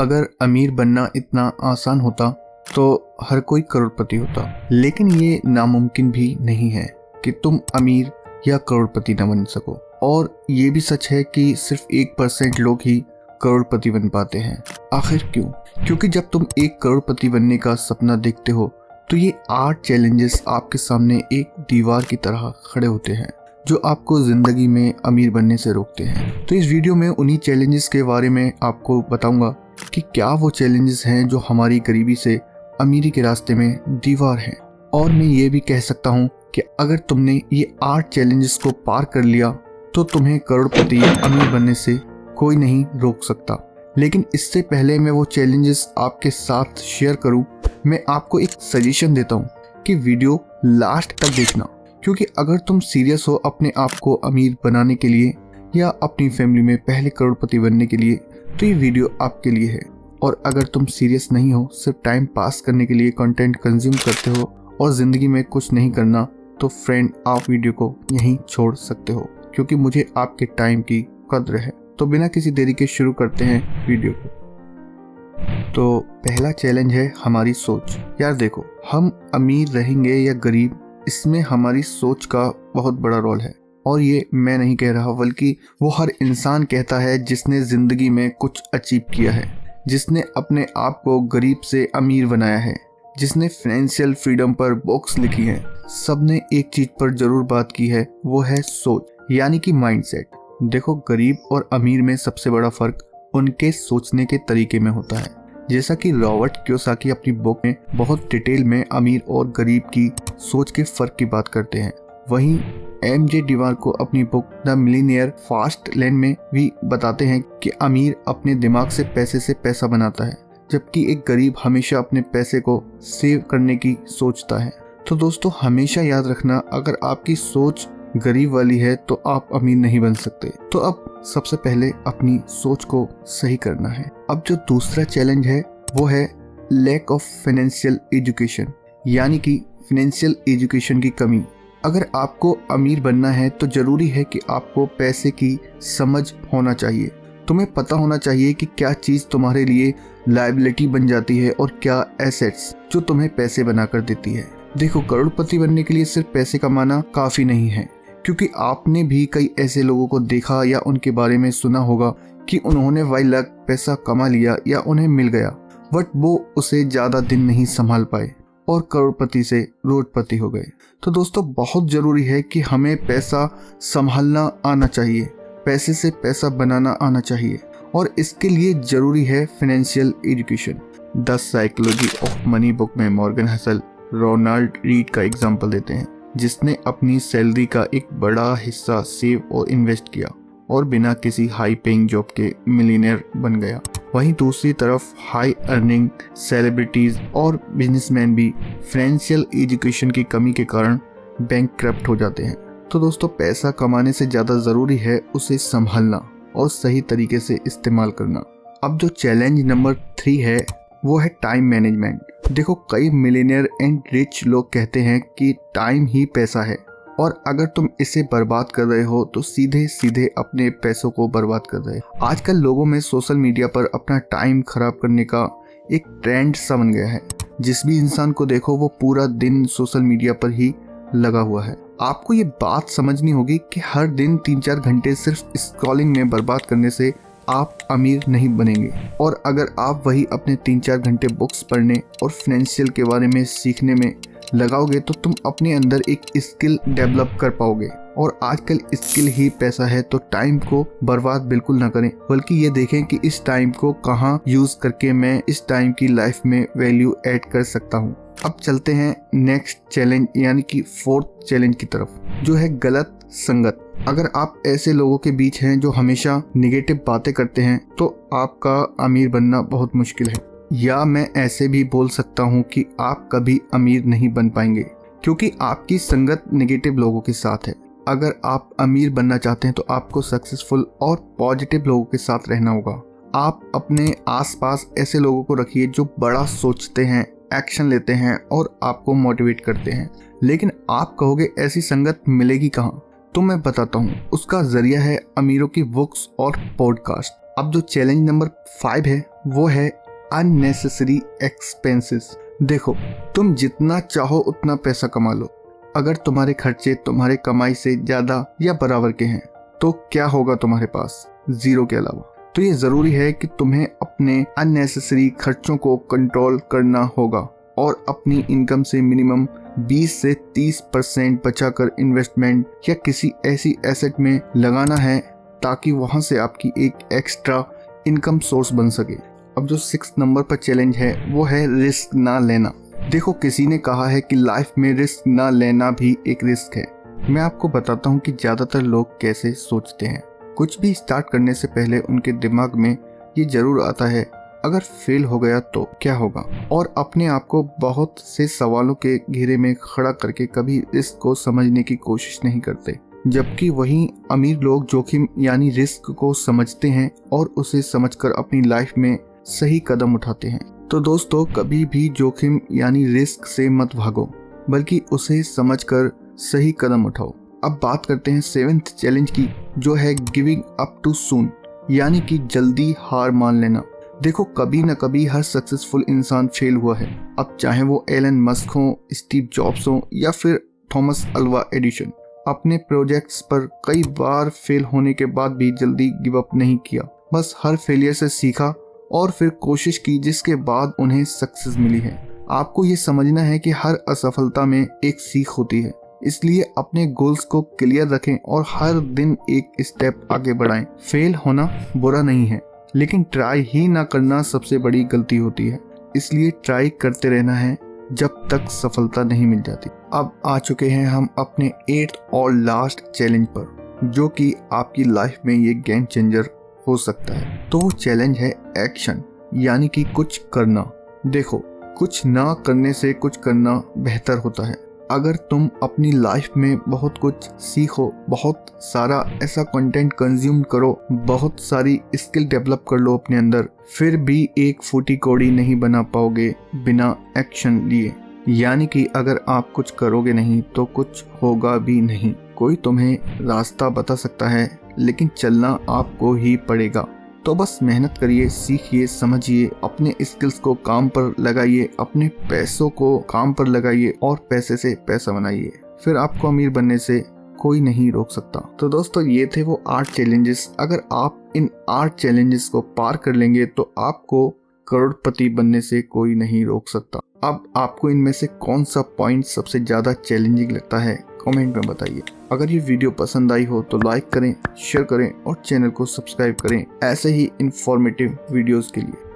अगर अमीर बनना इतना आसान होता तो हर कोई करोड़पति होता, लेकिन ये नामुमकिन भी नहीं है कि तुम अमीर या करोड़पति न बन सको। और ये भी सच है कि सिर्फ 1% लोग ही करोड़पति बन पाते हैं। आखिर क्यों? क्योंकि जब तुम एक करोड़पति बनने का सपना देखते हो तो ये 8 चैलेंजेस आपके सामने एक दीवार की तरह खड़े होते हैं जो आपको जिंदगी में अमीर बनने से रोकते हैं। तो इस वीडियो में उन्हीं चैलेंजेस के बारे में आपको बताऊंगा कि क्या वो चैलेंजेस हैं जो हमारी गरीबी से अमीरी के रास्ते में दीवार हैं। और मैं ये भी कह सकता हूँ कि अगर तुमने ये 8 चैलेंजेस को पार कर लिया तो तुम्हें करोड़पति या अमीर बनने से कोई नहीं रोक सकता। लेकिन इससे पहले मैं वो चैलेंजेस आपके साथ शेयर करूँ, मैं आपको एक सजेशन देता हूँ कि वीडियो लास्ट तक देखना, क्योंकि अगर तुम सीरियस हो अपने आप को अमीर बनाने के लिए या अपनी फैमिली में पहले करोड़पति बनने के लिए तो ये वीडियो आपके लिए है। और अगर तुम सीरियस नहीं हो, सिर्फ टाइम पास करने के लिए कंटेंट कंज्यूम करते हो और ज़िंदगी में कुछ नहीं करना, तो फ्रेंड आप वीडियो को यहीं छोड़ सकते हो, क्योंकि मुझे आपके टाइम की कद्र है। तो बिना किसी देरी के शुरू करते हैं वीडियो को। तो पहला चैलेंज है हमारी सोच। यार देखो, हम अमीर रहेंगे या गरीब, इसमें हमारी सोच का बहुत बड़ा रोल है। और ये मैं नहीं कह रहा, बल्कि वो हर इंसान कहता है जिसने ज़िंदगी में कुछ अचीव किया है, जिसने अपने आप को गरीब से अमीर बनाया है, जिसने फाइनेंशियल फ्रीडम पर बुक्स लिखी हैं। सब ने एक चीज़ पर ज़रूर बात की है, वो है सोच, यानी कि माइंडसेट। देखो, गरीब और अमीर में सबसे बड़ा फ़र्क उनके सोचने के तरीके में होता है। जैसा कि रॉबर्ट कियोसाकी अपनी बुक में बहुत डिटेल में अमीर और गरीब की सोच के फ़र्क की बात करते हैं, वहीं एम.जे. डिमार्को अपनी book the millionaire fast lane में भी बताते हैं कि अमीर अपने दिमाग से पैसा बनाता है, जबकि एक गरीब हमेशा अपने पैसे को सेव करने की सोचता है। तो दोस्तों, हमेशा याद रखना, अगर आपकी सोच गरीब वाली है तो आप अमीर नहीं बन सकते। तो अब सबसे पहले अपनी सोच को सही करना है। अब जो दूसरा चैलेंज है वो है लैक ऑफ फाइनेंशियल एजुकेशन, यानी कि फाइनेंशियल एजुकेशन की कमी। अगर आपको अमीर बनना है तो ज़रूरी है कि आपको पैसे की समझ होना चाहिए। तुम्हें पता होना चाहिए कि क्या चीज़ तुम्हारे लिए लायबिलिटी बन जाती है और क्या एसेट्स जो तुम्हें पैसे बनाकर देती है। देखो, करोड़पति बनने के लिए सिर्फ पैसे कमाना काफ़ी नहीं है, क्योंकि आपने भी कई ऐसे लोगों को देखा या उनके बारे में सुना होगा कि उन्होंने 1 लाख पैसा कमा लिया या उन्हें मिल गया, बट वो उसे ज़्यादा दिन नहीं संभाल पाए और करोड़पति से रोडपति हो गए। तो दोस्तों, बहुत ज़रूरी है कि हमें पैसा संभालना आना चाहिए, पैसे से पैसा बनाना आना चाहिए, और इसके लिए ज़रूरी है financial education. The psychology of money book में मॉर्गन हसल रोनाल्ड रीड का एग्जाम्पल देते हैं, जिसने अपनी सैलरी का एक बड़ा हिस्सा सेव और इन्वेस्ट किया और बिना किसी हाई पेइंग जॉब के मिलियनेयर बन गया। वहीं दूसरी तरफ हाई अर्निंग सेलिब्रिटीज और बिजनेसमैन भी फाइनेंशियल एजुकेशन की कमी के कारण बैंकक्रप्ट हो जाते हैं। तो दोस्तों, पैसा कमाने से ज़्यादा ज़रूरी है उसे संभालना और सही तरीके से इस्तेमाल करना। अब जो चैलेंज नंबर 3 है वो है टाइम मैनेजमेंट। देखो, कई मिलियनेयर एंड रिच लोग कहते हैं कि टाइम ही पैसा है, और अगर तुम इसे बर्बाद कर रहे हो तो सीधे सीधे अपने पैसों को बर्बाद कर रहे हो। आजकल लोगों में सोशल मीडिया पर अपना टाइम खराब करने का एक ट्रेंड सा बन गया है। जिस भी इंसान को देखो वो पूरा दिन सोशल मीडिया पर ही लगा हुआ है। आपको ये बात समझनी होगी कि हर दिन 3-4 घंटे सिर्फ स्क्रॉलिंग में बर्बाद करने से आप अमीर नहीं बनेंगे। और अगर आप वही अपने 3-4 घंटे बुक्स पढ़ने और फाइनेंशियल के बारे में सीखने में लगाओगे तो तुम अपने अंदर एक स्किल डेवलप कर पाओगे। और आजकल स्किल ही पैसा है, तो टाइम को बर्बाद बिल्कुल ना करें, बल्कि ये देखें कि इस टाइम को कहाँ यूज करके मैं इस टाइम की लाइफ में वैल्यू ऐड कर सकता हूँ। अब चलते हैं नेक्स्ट चैलेंज, यानी कि 4th चैलेंज की तरफ, जो है गलत संगत। अगर आप ऐसे लोगों के बीच हैं जो हमेशा निगेटिव बातें करते हैं तो आपका अमीर बनना बहुत मुश्किल है। या मैं ऐसे भी बोल सकता हूँ कि आप कभी अमीर नहीं बन पाएंगे, क्योंकि आपकी संगत निगेटिव लोगों के साथ है। अगर आप अमीर बनना चाहते हैं तो आपको सक्सेसफुल और पॉजिटिव लोगों के साथ रहना होगा। आप अपने आसपास ऐसे लोगों को रखिए जो बड़ा सोचते हैं, एक्शन लेते हैं और आपको मोटिवेट करते हैं। लेकिन आप कहोगे ऐसी संगत मिलेगी कहाँ? तो मैं बताता हूँ, उसका जरिया है अमीरों की बुक्स और पॉडकास्ट। अब जो चैलेंज नंबर 5 है वो है अननेसेसरी एक्सपेंसेस। देखो, तुम जितना चाहो उतना पैसा कमा लो, अगर तुम्हारे खर्चे तुम्हारे कमाई से ज्यादा या बराबर के हैं तो क्या होगा तुम्हारे पास? जीरो के अलावा। तो ये जरूरी है कि तुम्हें अपने अननेसेसरी खर्चों को कंट्रोल करना होगा और अपनी इनकम से मिनिमम 20 से 30% बचाकर इन्वेस्टमेंट या किसी ऐसी एसेट में लगाना है ताकि वहां से आपकी एक एक्स्ट्रा इनकम सोर्स बन सके। अब जो 6 नंबर पर चैलेंज है वो है रिस्क ना लेना। देखो, किसी ने कहा है कि लाइफ में रिस्क ना लेना भी एक रिस्क है। मैं आपको बताता हूँ कि ज्यादातर लोग कैसे सोचते हैं। कुछ भी स्टार्ट करने से पहले उनके दिमाग में ये जरूर आता है, अगर फेल हो गया तो क्या होगा, और अपने आप को बहुत से सवालों के घेरे में खड़ा करके कभी रिस्क को समझने की कोशिश नहीं करते। जबकि वहीं अमीर लोग जोखिम यानी रिस्क को समझते हैं और उसे समझकर अपनी लाइफ में सही कदम उठाते हैं। तो दोस्तों, कभी भी जोखिम यानी रिस्क से मत भागो, बल्कि उसे समझकर सही कदम उठाओ। अब बात करते हैं 7th चैलेंज की, जो है गिविंग अप टू सून, यानी कि जल्दी हार मान लेना। देखो, कभी न कभी हर सक्सेसफुल इंसान फेल हुआ है। अब चाहे वो एलन मस्क हो, स्टीव जॉब्स हो या फिर थॉमस अल्वा एडिसन, अपने प्रोजेक्ट्स पर कई बार फेल होने के बाद भी जल्दी गिव अप नहीं किया। बस हर फेलियर से सीखा और फिर कोशिश की, जिसके बाद उन्हें सक्सेस मिली है। आपको ये समझना है कि हर असफलता में एक सीख होती है, इसलिए अपने गोल्स को क्लियर रखें और हर दिन एक स्टेप आगे बढ़ाएं। फेल होना बुरा नहीं है, लेकिन ट्राई ही ना करना सबसे बड़ी गलती होती है। इसलिए ट्राई करते रहना है जब तक सफलता नहीं मिल जाती। अब आ चुके हैं हम अपने 8th और लास्ट चैलेंज पर, जो कि आपकी लाइफ में ये गेम चेंजर हो सकता है। तो वो चैलेंज है एक्शन, यानी कि कुछ करना। देखो, कुछ ना करने से कुछ करना बेहतर होता है। अगर तुम अपनी लाइफ में बहुत कुछ सीखो, बहुत सारा ऐसा कंटेंट कंज्यूम करो, बहुत सारी स्किल डेवलप कर लो अपने अंदर, फिर भी एक फूटी कौड़ी नहीं बना पाओगे बिना एक्शन लिए। यानी कि अगर आप कुछ करोगे नहीं तो कुछ होगा भी नहीं। कोई तुम्हें रास्ता बता सकता है, लेकिन चलना आपको ही पड़ेगा। तो बस मेहनत करिए, सीखिए, समझिए, अपने स्किल्स को काम पर लगाइए, अपने पैसों को काम पर लगाइए और पैसे से पैसा बनाइए। फिर आपको अमीर बनने से कोई नहीं रोक सकता। तो दोस्तों, ये थे वो 8 चैलेंजेस। अगर आप इन 8 चैलेंजेस को पार कर लेंगे तो आपको करोड़पति बनने से कोई नहीं रोक सकता। अब आपको इनमें से कौन सा पॉइंट सबसे ज्यादा चैलेंजिंग लगता है, कमेंट में बताइए। अगर ये वीडियो पसंद आई हो तो लाइक करें, शेयर करें और चैनल को सब्सक्राइब करें ऐसे ही इंफॉर्मेटिव वीडियोस के लिए।